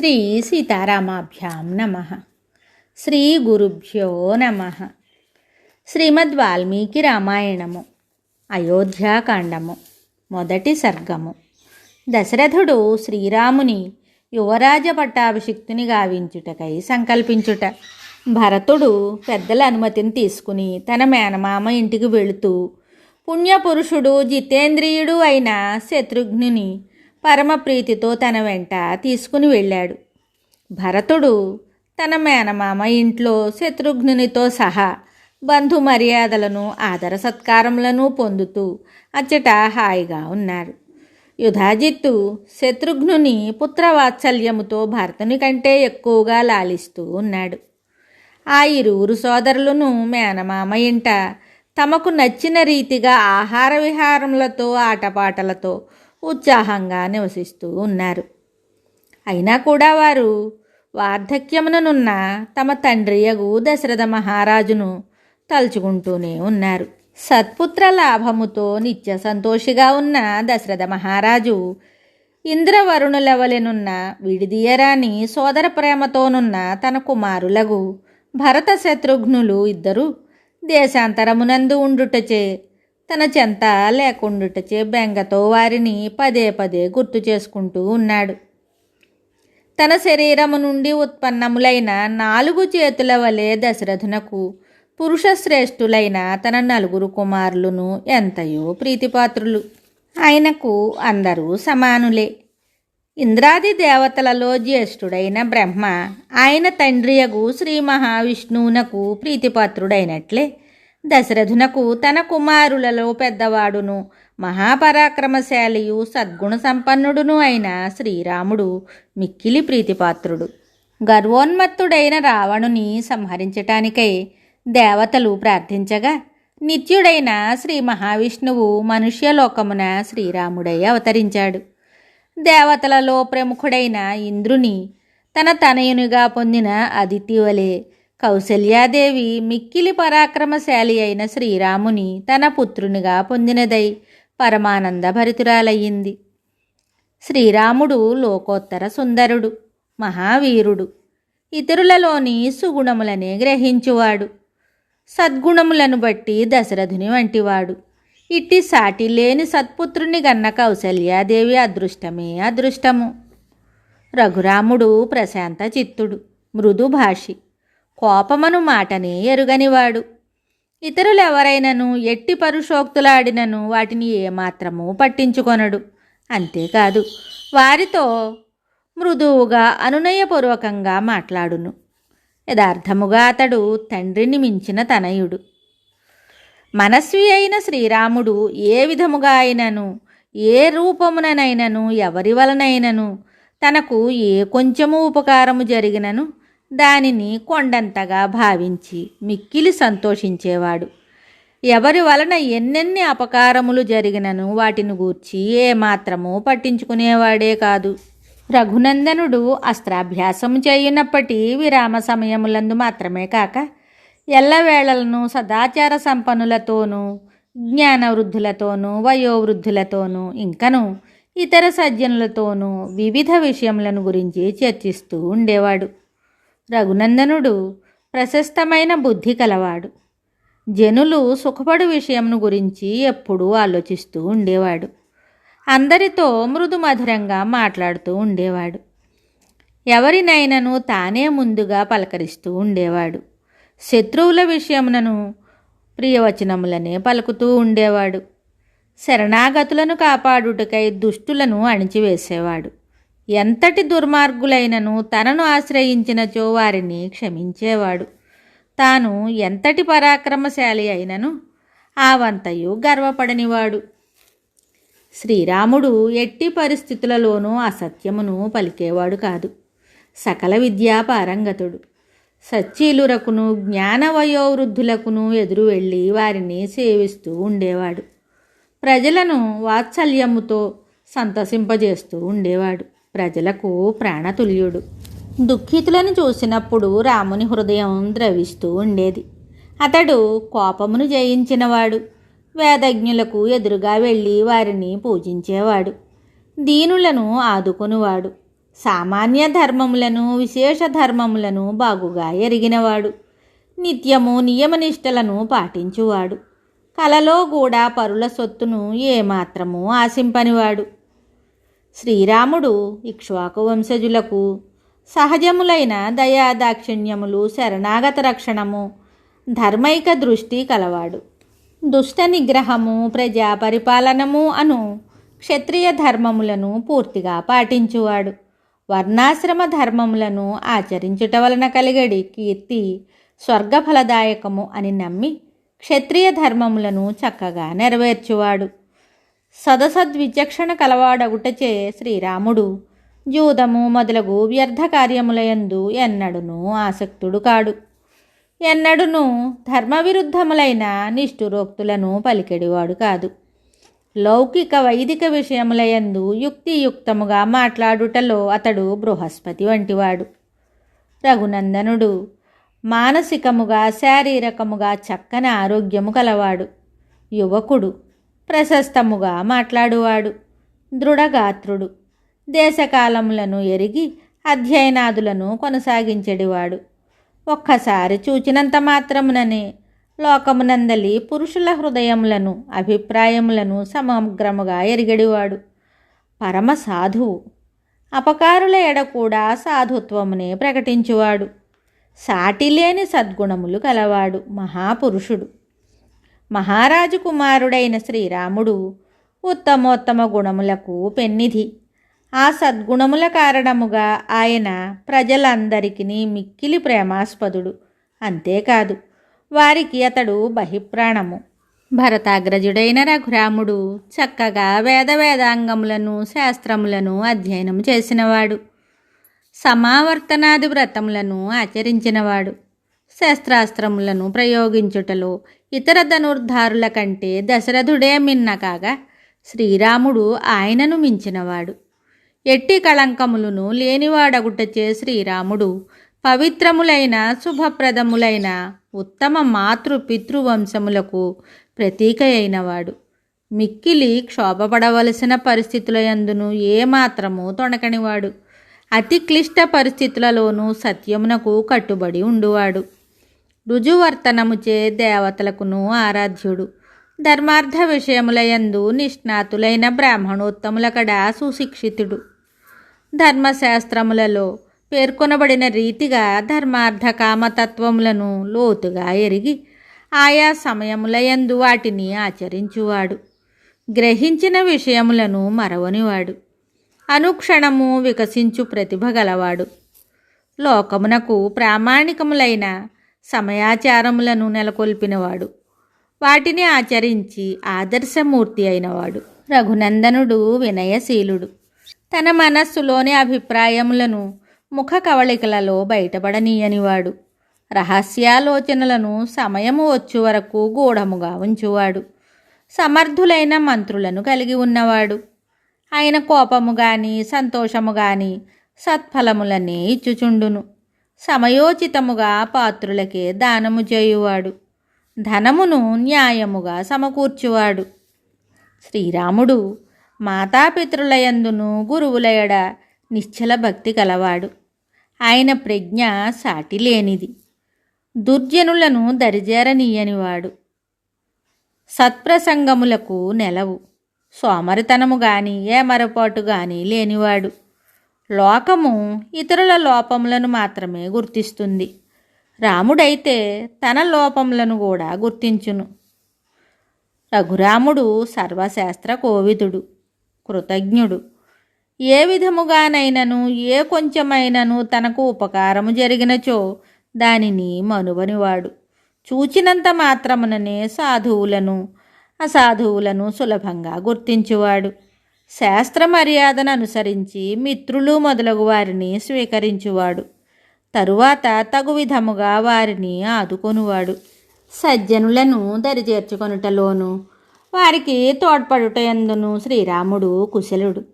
శ్రీ సీతారామాభ్యాం నమః. శ్రీ గురుభ్యో నమః. శ్రీమద్ వాల్మీకి రామాయణము అయోధ్యాకాండము మొదటి సర్గము. దశరథుడు శ్రీరాముని యువరాజ పట్టాభిషిక్తుని గావించుటకై సంకల్పించుట. భరతుడు పెద్దల అనుమతిని తీసుకుని తన మేనమామ ఇంటికి వెళుతూ పుణ్యపురుషుడు జితేంద్రియుడు అయిన శత్రుఘ్నుని పరమప్రీతితో తన వెంట తీసుకుని వెళ్ళాడు. భరతుడు తన మేనమామ ఇంట్లో శత్రుఘ్నునితో సహా బంధు మర్యాదలను ఆదర సత్కారములను పొందుతూ అచ్చట హాయిగా ఉన్నారు. యుధాజిత్తు శత్రుఘ్నుని పుత్రవాత్సల్యముతో భరతుని కంటే ఎక్కువగా లాలిస్తూ ఉన్నాడు. ఆ ఇరువురు సోదరులను మేనమామ ఇంట తమకు నచ్చిన రీతిగా ఆహార విహారములతో ఆటపాటలతో ఉత్సాహంగా నివసిస్తూ ఉన్నారు. అయినా కూడా వారు వార్ధక్యముననున్న తమ తండ్రియగు దశరథ మహారాజును తలుచుకుంటూనే ఉన్నారు. సత్పుత్ర లాభముతో నిత్య సంతోషిగా ఉన్న దశరథ మహారాజు ఇంద్రవరుణులవలెనున్న విడిదీయరాని సోదర ప్రేమతోనున్న తన కుమారులగు భరత శత్రుఘ్నులు ఇద్దరు దేశాంతరమునందు ఉండుటచే తన చెంత లేకుండుటచే బెంగతో వారిని పదే పదే గుర్తు చేసుకుంటూ ఉన్నాడు. తన శరీరము నుండి ఉత్పన్నములైన 4 చేతుల వలె దశరథునకు పురుషశ్రేష్ఠులైన తన 4 కుమారులను ఎంతయో ప్రీతిపాత్రులు. ఆయనకు అందరూ సమానులే. ఇంద్రాది దేవతలలో జ్యేష్ఠుడైన బ్రహ్మ ఆయన తండ్రియగు శ్రీ మహావిష్ణువునకు ప్రీతిపాత్రుడైనట్లే దశరథునకు తన కుమారులలో పెద్దవాడును మహాపరాక్రమశాలియు సద్గుణ సంపన్నుడును అయిన శ్రీరాముడు మిక్కిలి ప్రీతిపాత్రుడు. గర్వోన్మత్తుడైన రావణుని సంహరించటానికై దేవతలు ప్రార్థించగా నిత్యుడైన శ్రీ మహావిష్ణువు మనుష్యలోకమున శ్రీరాముడై అవతరించాడు. దేవతలలో ప్రముఖుడైన ఇంద్రుని తన తనయునిగా పొందిన అదితి వలె కౌసల్యాదేవి మిక్కిలి పరాక్రమశాలి అయిన శ్రీరాముని తన పుత్రునిగా పొందినదై పరమానంద భరితురాలయ్యింది. శ్రీరాముడు లోకోత్తర సుందరుడు, మహావీరుడు, ఇతరులలోని సుగుణములనే గ్రహించువాడు, సద్గుణములను బట్టి దశరథుని వంటివాడు. ఇట్టి సాటి లేని సత్పుత్రుని గన్న కౌసల్యాదేవి అదృష్టమే అదృష్టము. రఘురాముడు ప్రశాంత చిత్తుడు, మృదు భాషి, కోపమను మాటనే ఎరుగనివాడు. ఇతరులెవరైనను ఎట్టి పరుషోక్తులాడినను వాటిని ఏమాత్రము పట్టించుకొనడు. అంతేకాదు వారితో మృదువుగా అనునయపూర్వకంగా మాట్లాడును. యథార్థముగా అతడు తండ్రిని మించిన తనయుడు. మనస్వి అయిన శ్రీరాముడు ఏ విధముగా అయినను ఏ రూపముననైనను ఎవరి వలనైనను తనకు ఏ కొంచెము ఉపకారము జరిగినను దానిని కొండంతగా భావించి మిక్కిలి సంతోషించేవాడు. ఎవరి వలన ఎన్నెన్ని అపకారములు జరిగినను వాటిని గూర్చి ఏమాత్రము పట్టించుకునేవాడే కాదు. రఘునందనుడు అస్త్రాభ్యాసము చేయునప్పటి విరామ సమయములందు మాత్రమే కాక ఎల్లవేళలను సదాచార సంపన్నులతోనూ జ్ఞానవృద్ధులతోనూ వయోవృద్ధులతోనూ ఇంకను ఇతర సజ్జనులతోనూ వివిధ విషయములను గురించి చర్చిస్తూ ఉండేవాడు. రఘునందనుడు ప్రశస్తమైన బుద్ధి కలవాడు. జనులు సుఖపడు విషయంను గురించి ఎప్పుడూ ఆలోచిస్తూ ఉండేవాడు. అందరితో మృదు మధురంగా మాట్లాడుతూ ఉండేవాడు. ఎవరినైనాను తానే ముందుగా పలకరిస్తూ ఉండేవాడు. శత్రువుల విషయమునను ప్రియవచనములనే పలుకుతూ ఉండేవాడు. శరణాగతులను కాపాడుటకై దుష్టులను అణిచివేసేవాడు. ఎంతటి దుర్మార్గులైనను తనను ఆశ్రయించినచో వారిని క్షమించేవాడు. తాను ఎంతటి పరాక్రమశాలి అయినను ఆవంతయు గర్వపడనివాడు. శ్రీరాముడు ఎట్టి పరిస్థితులలోనూ అసత్యమును పలికేవాడు కాదు. సకల విద్యా పారంగతుడు. సచ్చీలురకును జ్ఞానవయోవృద్ధులకును ఎదురు వెళ్ళి వారిని సేవిస్తూ ఉండేవాడు. ప్రజలను వాత్సల్యముతో సంతసింపజేస్తూ ఉండేవాడు. ప్రజలకు ప్రాణతుల్యుడు. దుఃఖితులను చూసినప్పుడు రాముని హృదయం ద్రవిస్తూ ఉండేది. అతడు కోపమును జయించినవాడు. వేదజ్ఞులకు ఎదురుగా వెళ్ళి వారిని పూజించేవాడు. దీనులను ఆదుకొనువాడు. సామాన్య ధర్మములను విశేష ధర్మములను బాగుగా ఎరిగినవాడు. నిత్యము నియమనిష్టలను పాటించువాడు. కలలో కూడా పరుల సొత్తును ఏమాత్రము ఆశింపనివాడు. శ్రీరాముడు ఇక్ష్వాకు వంశజులకు సహజములైన దయాదాక్షిణ్యములు, శరణాగత రక్షణము, ధర్మైక దృష్టి కలవాడు. దుష్ట నిగ్రహము, ప్రజా పరిపాలనము అను క్షత్రియ ధర్మములను పూర్తిగా పాటించువాడు. వర్ణాశ్రమ ధర్మములను ఆచరించుట వలన కలిగడి కీర్తి స్వర్గఫలదాయకము అని నమ్మి క్షత్రియ ధర్మములను చక్కగా నెరవేర్చువాడు. సదసద్విచక్షణ కలవాడగుటచే శ్రీరాముడు జూదము మొదలగు వ్యర్థ కార్యములయందు ఎన్నడునూ ఆసక్తుడు కాడు. ఎన్నడునూ ధర్మవిరుద్ధములైన నిష్ఠురోక్తులను పలికెడివాడు కాదు. లౌకిక వైదిక విషయములయందు యుక్తియుక్తముగా మాట్లాడుటలో అతడు బృహస్పతి వంటివాడు. రఘునందనుడు మానసికముగా శారీరకముగా చక్కని ఆరోగ్యము కలవాడు. యువకుడు, ప్రశస్తముగా మాట్లాడువాడు, దృఢగాత్రుడు, దేశకాలములను ఎరిగి అధ్యయనాదులను కొనసాగించెడివాడు. ఒక్కసారి చూచినంత మాత్రముననే లోకమునందలి పురుషుల హృదయములను, అభిప్రాయములను సమగ్రముగా ఎరిగడివాడు. పరమ సాధువు, అపకారుల ఎడ కూడా సాధుత్వమునే ప్రకటించువాడు. సాటిలేని సద్గుణములు కలవాడు, మహాపురుషుడు. మహారాజు కుమారుడైన శ్రీరాముడు ఉత్తమోత్తమ గుణములకు పెన్నిధి. ఆ సద్గుణముల కారణముగా ఆయన ప్రజలందరికీ మిక్కిలి ప్రేమాస్పదుడు. అంతేకాదు, వారికి అతడు బహిప్రాణము. భరతాగ్రజుడైన రఘురాముడు చక్కగా వేదాంగములను, శాస్త్రములను అధ్యయనం చేసినవాడు. సమావర్తనాది వ్రతములను ఆచరించినవాడు. శస్త్రాస్త్రములను ప్రయోగించుటలో ఇతర ధనుర్ధారుల కంటే దశరథుడే మిన్న కాగా శ్రీరాముడు ఆయనను మించినవాడు. ఎట్టి కళంకములను లేనివాడగుటచే శ్రీరాముడు పవిత్రములైన శుభప్రదములైన ఉత్తమ మాతృపితృవంశములకు ప్రతీక అయినవాడు. మిక్కిలి క్షోభపడవలసిన పరిస్థితుల యందును ఏమాత్రము తొణకనివాడు. అతి క్లిష్ట పరిస్థితులలోనూ సత్యమునకు కట్టుబడి ఉండువాడు. రుజువర్తనముచే దేవతలకును ఆరాధ్యుడు. ధర్మార్థ విషయములయందు నిష్ణాతులైన బ్రాహ్మణోత్తముల కడ సుశిక్షితుడు. ధర్మశాస్త్రములలో పేర్కొనబడిన రీతిగా ధర్మార్థ కామతత్వములను లోతుగా ఎరిగి ఆయా సమయములయందు వాటిని ఆచరించువాడు. గ్రహించిన విషయములను మరవనివాడు. అనుక్షణము వికసించు ప్రతిభ గలవాడు. లోకమునకు ప్రామాణికములైన సమయాచారములను నెలకొల్పినవాడు. వాటిని ఆచరించి ఆదర్శమూర్తి అయినవాడు. రఘునందనుడు వినయశీలుడు. తన మనస్సులోని అభిప్రాయములను ముఖ కవళికలలో బయటపడనీయనివాడు. రహస్యాలోచనలను సమయము వచ్చు వరకు గూఢముగా ఉంచువాడు. సమర్థులైన మంత్రులను కలిగి ఉన్నవాడు. ఆయన కోపము గాని సంతోషము గాని సత్ఫలములనే ఇచ్చుచుండును. సమయోచితముగా పాత్రులకే దానము చేయువాడు. ధనమును న్యాయముగా సమకూర్చువాడు. శ్రీరాముడు మాతాపితృలయందును గురువుల ఎడ నిశ్చల భక్తి కలవాడు. ఆయన ప్రజ్ఞ సాటిలేనిది. దుర్జనులను దరిజేరనీయనివాడు. సత్ప్రసంగములకు నెలవు. సోమరితనము గాని ఏమరపాటు గాని లేనివాడు. లోకము ఇతరుల లోపములను మాత్రమే గుర్తిస్తుంది. రాముడైతే తన లోపములను కూడా గుర్తించును. రఘురాముడు సర్వశాస్త్ర కోవిదుడు, కృతజ్ఞుడు. ఏ విధముగానైనను ఏ కొంచెమైనను తనకు ఉపకారము జరిగినచో దానిని మనువనివాడు. చూచినంత మాత్రముననే సాధువులను అసాధువులను సులభంగా గుర్తించువాడు. శాస్త్ర మర్యాదను అనుసరించి మిత్రులు మొదలగు వారిని స్వీకరించువాడు. తరువాత తగు విధముగా వారిని ఆదుకొనువాడు. సజ్జనులను దరిచేర్చుకొనుటలోను వారికి తోడ్పడుటయందును శ్రీరాముడు కుశలుడు.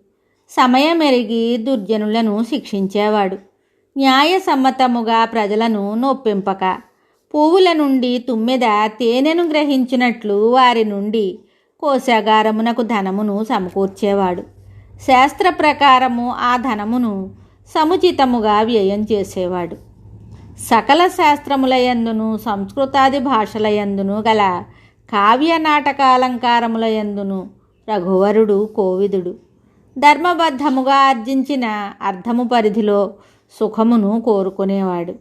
సమయమెరిగి దుర్జనులను శిక్షించేవాడు. న్యాయసమ్మతముగా ప్రజలను నొప్పింపక పువ్వుల నుండి తుమ్మెద తేనెను గ్రహించినట్లు వారి నుండి కోశాగారమునకు ధనమును సమకూర్చేవాడు. శాస్త్ర ప్రకారము ఆ ధనమును సముచితముగా వ్యయం చేసేవాడు. సకల శాస్త్రములయందును సంస్కృతాది భాషలయందును గల కావ్య నాటకాలంకారములయందును రఘువరుడు కోవిదుడు. ధర్మబద్ధముగా ఆర్జించిన అర్థము పరిధిలో సుఖమును కోరుకునేవాడు.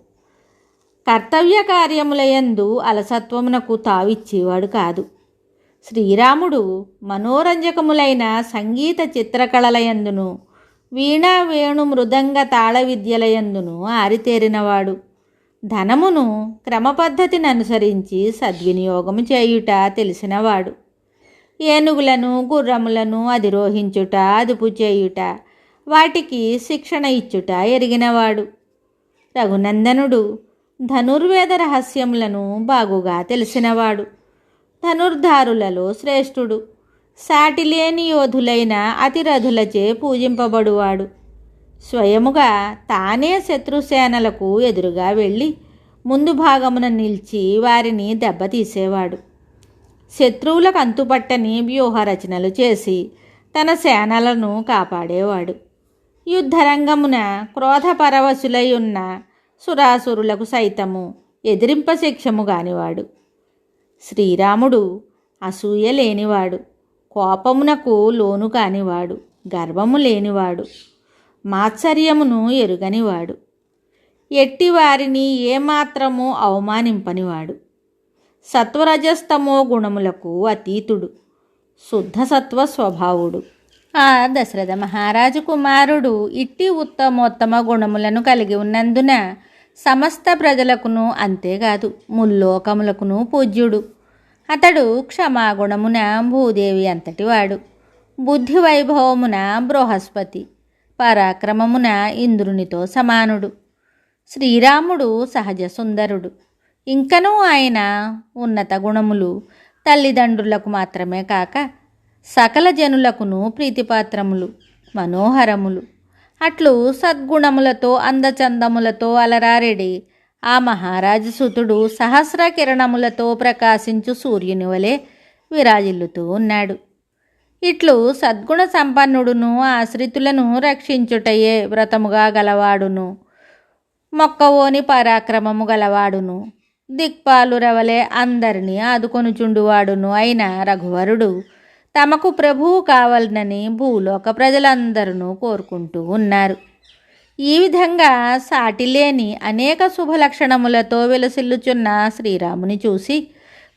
కర్తవ్య కార్యములయందు అలసత్వమునకు తావిచ్చేవాడు కాదు. శ్రీరాముడు మనోరంజకములైన సంగీత చిత్రకళలయందును వీణా వేణు మృదంగ తాళ విద్యలయందును ఆరితేరినవాడు. ధనమును క్రమపద్ధతిని అనుసరించి సద్వినియోగము చేయుట తెలిసినవాడు. ఏనుగులను గుర్రములను అధిరోహించుట, అదుపు చేయుట, వాటికి శిక్షణ ఇచ్చుట ఎరిగినవాడు. రఘునందనుడు ధనుర్వేద రహస్యములను బాగుగా తెలిసినవాడు. ధనుర్ధారులలో శ్రేష్ఠుడు. సాటిలేని యోధులైన అతిరథులచే పూజింపబడువాడు. స్వయముగా తానే శత్రుసేనలకు ఎదురుగా వెళ్ళి ముందు భాగమున నిలిచి వారిని దెబ్బతీసేవాడు. శత్రువులకు అంతుపట్టని వ్యూహరచనలు చేసి తన సేనలను కాపాడేవాడు. యుద్ధరంగమున క్రోధపరవశులై ఉన్న సురాసురులకు సైతము ఎదిరింప శిక్షము గానివాడు. శ్రీరాముడు అసూయ లేనివాడు, కోపమునకు లోను కానివాడు, గర్వము లేనివాడు, మాత్సర్యమును ఎరుగనివాడు, ఎట్టివారిని ఏమాత్రము అవమానింపనివాడు, సత్వరజస్తమో గుణములకు అతీతుడు, శుద్ధ సత్వ స్వభావుడు. ఆ దశరథ మహారాజు కుమారుడు ఇట్టి ఉత్తమోత్తమ గుణములను కలిగి ఉన్నందున సమస్త ప్రజలకును అంతేకాదు ముల్లోకములకును పూజ్యుడు. అతడు క్షమాగుణమున భూదేవి అంతటివాడు, బుద్ధి వైభవమున బృహస్పతి, పరాక్రమమున ఇంద్రునితో సమానుడు. శ్రీరాముడు సహజ సుందరుడు. ఇంకనూ ఆయన ఉన్నత గుణములు తల్లిదండ్రులకు మాత్రమే కాక సకల జనులకును ప్రీతిపాత్రములు, మనోహరములు. అట్లు సద్గుణములతో అందచందములతో అలరారెడి ఆ మహారాజు సుతుడు సహస్ర కిరణములతో ప్రకాశించు సూర్యుని వలె విరాజిల్లుతూ ఉన్నాడు. ఇట్లు సద్గుణ సంపన్నుడును ఆశ్రితులను రక్షించుటయే వ్రతముగా గలవాడును, మొక్కవోని పరాక్రమము గలవాడును, దిక్పాలురవలే అందరినీ ఆదుకొనుచుండువాడును అయిన రఘువరుడు తమకు ప్రభువు కావాలనని భూలోక ప్రజలందరూ కోరుకుంటూ ఉన్నారు. ఈ విధంగా సాటిలేని అనేక శుభలక్షణములతో విలసిల్లుచున్న శ్రీరాముని చూసి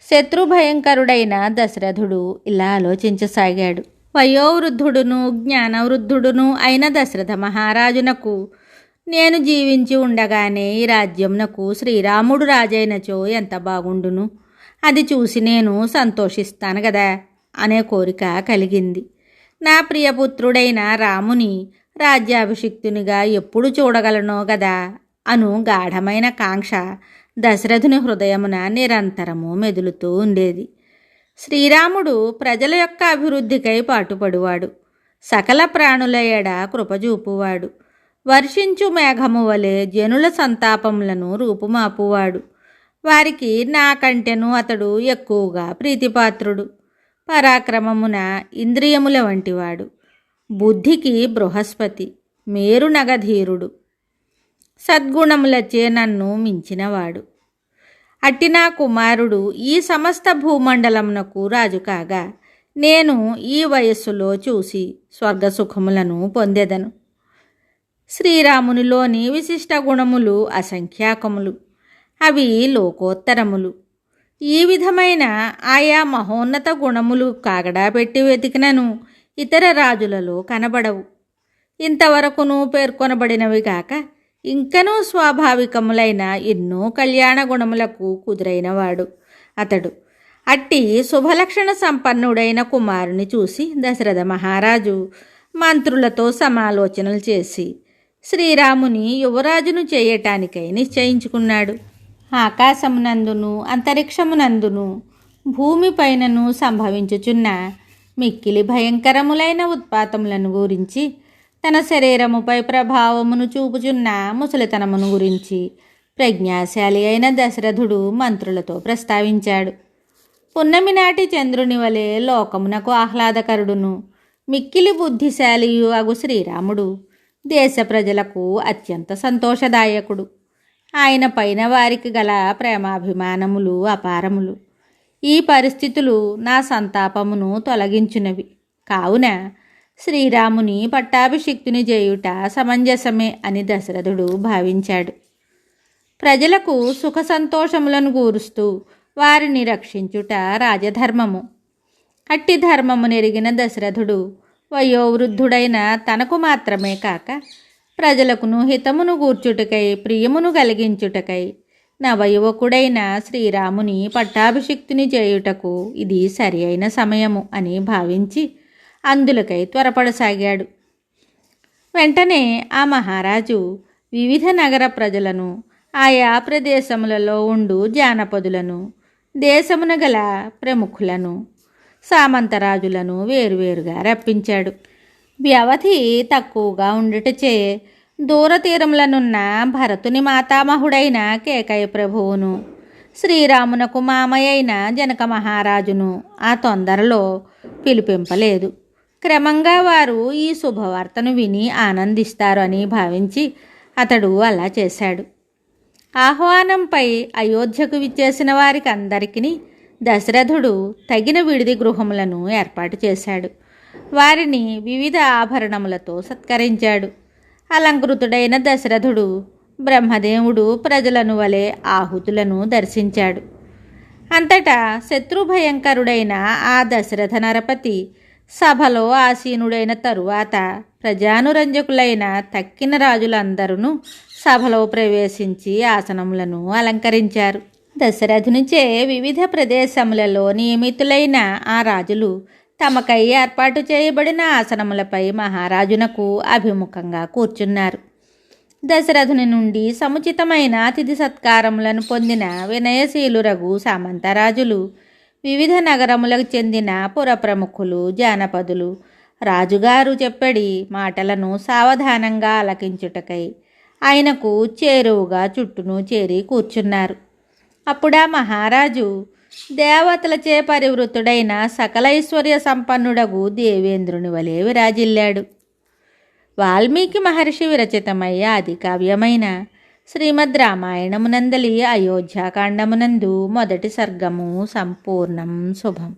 శత్రుభయంకరుడైన దశరథుడు ఇలా ఆలోచించసాగాడు. వయోవృద్ధుడును జ్ఞానవృద్ధుడును అయిన దశరథ మహారాజునకు నేను జీవించి ఉండగానే ఈ రాజ్యమునకు శ్రీరాముడు రాజైనచో ఎంత బాగుండును, అది చూసి నేను సంతోషిస్తాను కదా అనే కోరిక కలిగింది. నా ప్రియపుత్రుడైన రాముని రాజ్యాభిషిక్తునిగా ఎప్పుడు చూడగలనో గదా అను గాఢమైన కాంక్ష దశరథుని హృదయమున నిరంతరము మెదులుతూ ఉండేది. శ్రీరాముడు ప్రజల యొక్క అభివృద్ధికై పాటుపడువాడు, సకల ప్రాణుల ఎడ కృపజూపువాడు, వర్షించు మేఘము వలె జనుల సంతాపములను రూపుమాపువాడు. వారికి నాకంటెను అతడు ఎక్కువగా ప్రీతిపాత్రుడు, పరాక్రమమున ఇంద్రియముల వంటివాడు, బుద్ధికి బృహస్పతి, మేరు నగధీరుడు, సద్గుణములచే నన్ను మించినవాడు. అట్టి నా కుమారుడు ఈ సమస్త భూమండలమునకు రాజు కాగా నేను ఈ వయస్సులో చూసి స్వర్గసుఖములను పొందెదను. శ్రీరామునిలోని విశిష్ట గుణములు అసంఖ్యాకములు, అవి లోకోత్తరములు. ఈ విధమైన ఆయా మహోన్నత గుణములు కాగడా పెట్టి వెతికినను ఇతర రాజులలో కనబడవు. ఇంతవరకును పేర్కొనబడినవి కాక ఇంకనూ స్వాభావికములైన ఎన్నో కళ్యాణ గుణములకు కుదురైనవాడు అతడు. అట్టి శుభలక్షణ సంపన్నుడైన కుమారుని చూసి దశరథ మహారాజు మంత్రులతో సమాలోచనలు చేసి శ్రీరాముని యువరాజును చేయటానికై నిశ్చయించుకున్నాడు. ఆకాశమునందును అంతరిక్షమునందును భూమిపైనను సంభవించుచున్న మిక్కిలి భయంకరములైన ఉత్పాతములను గురించి, తన శరీరముపై ప్రభావమును చూపుచున్న ముసలితనమును గురించి ప్రజ్ఞాశాలి అయిన దశరథుడు మంత్రులతో ప్రస్తావించాడు. పున్నమి నాటి చంద్రుని వలె లోకమునకు ఆహ్లాదకరుడును మిక్కిలి బుద్ధిశాలియు అగు శ్రీరాముడు దేశ ప్రజలకు అత్యంత సంతోషదాయకుడు. ఆయన పైన వారికి గల ప్రేమాభిమానములు అపారములు. ఈ పరిస్థితులు నా సంతాపమును తొలగించునవి. కావున శ్రీరాముని పట్టాభిషిక్తుని చేయుట సమంజసమే అని దశరథుడు భావించాడు. ప్రజలకు సుఖ సంతోషములను కూరుస్తూ వారిని రక్షించుట రాజధర్మము. అట్టి ధర్మము నెరిగిన దశరథుడు వయోవృద్ధుడైన తనకు మాత్రమే కాక ప్రజలకును హితమును గూర్చుటకై ప్రియమును కలిగించుటకై నవయువకుడైన శ్రీరాముని పట్టాభిషిక్తుని చేయుటకు ఇది సరి అయిన సమయము అని భావించి అందులకై త్వరపడసాగాడు. వెంటనే ఆ మహారాజు వివిధ నగర ప్రజలను, ఆయా ప్రదేశములలో ఉండు జానపదులను, దేశమున గల ప్రముఖులను, సామంతరాజులను వేరువేరుగా రప్పించాడు. వ్యవధి తక్కువగా ఉండుటచే దూరతీరములనున్న భరతుని మాతామహుడైన కేకయ ప్రభువును, శ్రీరామునకు మామయ్యైన జనక మహారాజును ఆ తొందరలో పిలిపింపలేదు. క్రమంగా వారు ఈ శుభవార్తను విని ఆనందిస్తారు అని భావించి అతడు అలా చేశాడు. ఆహ్వానంపై అయోధ్యకు విచ్చేసిన వారికి అందరికీ దశరథుడు తగిన విడిది గృహములను ఏర్పాటు చేశాడు. వారిని వివిధ ఆభరణములతో సత్కరించాడు. అలంకృతుడైన దశరథుడు బ్రహ్మదేవుడు ప్రజలను వలె ఆహుతులను దర్శించాడు. అంతటా శత్రుభయంకరుడైన ఆ దశరథ నరపతి సభలో ఆసీనుడైన తరువాత ప్రజానురంజకులైన తక్కిన రాజులందరూ సభలో ప్రవేశించి ఆసనములను అలంకరించారు. దశరథునిచే వివిధ ప్రదేశములలో నియమితులైన ఆ రాజులు తమకై ఏర్పాటు చేయబడిన ఆసనములపై మహారాజునకు అభిముఖంగా కూర్చున్నారు. దశరథుని నుండి సముచితమైన అతిథి సత్కారములను పొందిన వినయశీలురగు సామంతరాజులు, వివిధ నగరములకు చెందిన పురప్రముఖులు, జానపదులు రాజుగారు చెప్పడి మాటలను సావధానంగా ఆలకించుటకై ఆయనకు చేరువుగా చుట్టూను చేరి కూర్చున్నారు. అప్పుడా మహారాజు దేవతలచే పరివృతుడైన సకల ఐశ్వర్య సంపన్నుడగు దేవేంద్రుని వలె విరాజిల్లాడు. వాల్మీకి మహర్షి విరచితమయ్య ఆది కావ్యమైన శ్రీమద్ రామాయణమునందలి అయోధ్యాకాండమునందు మొదటి సర్గము సంపూర్ణం. శుభం.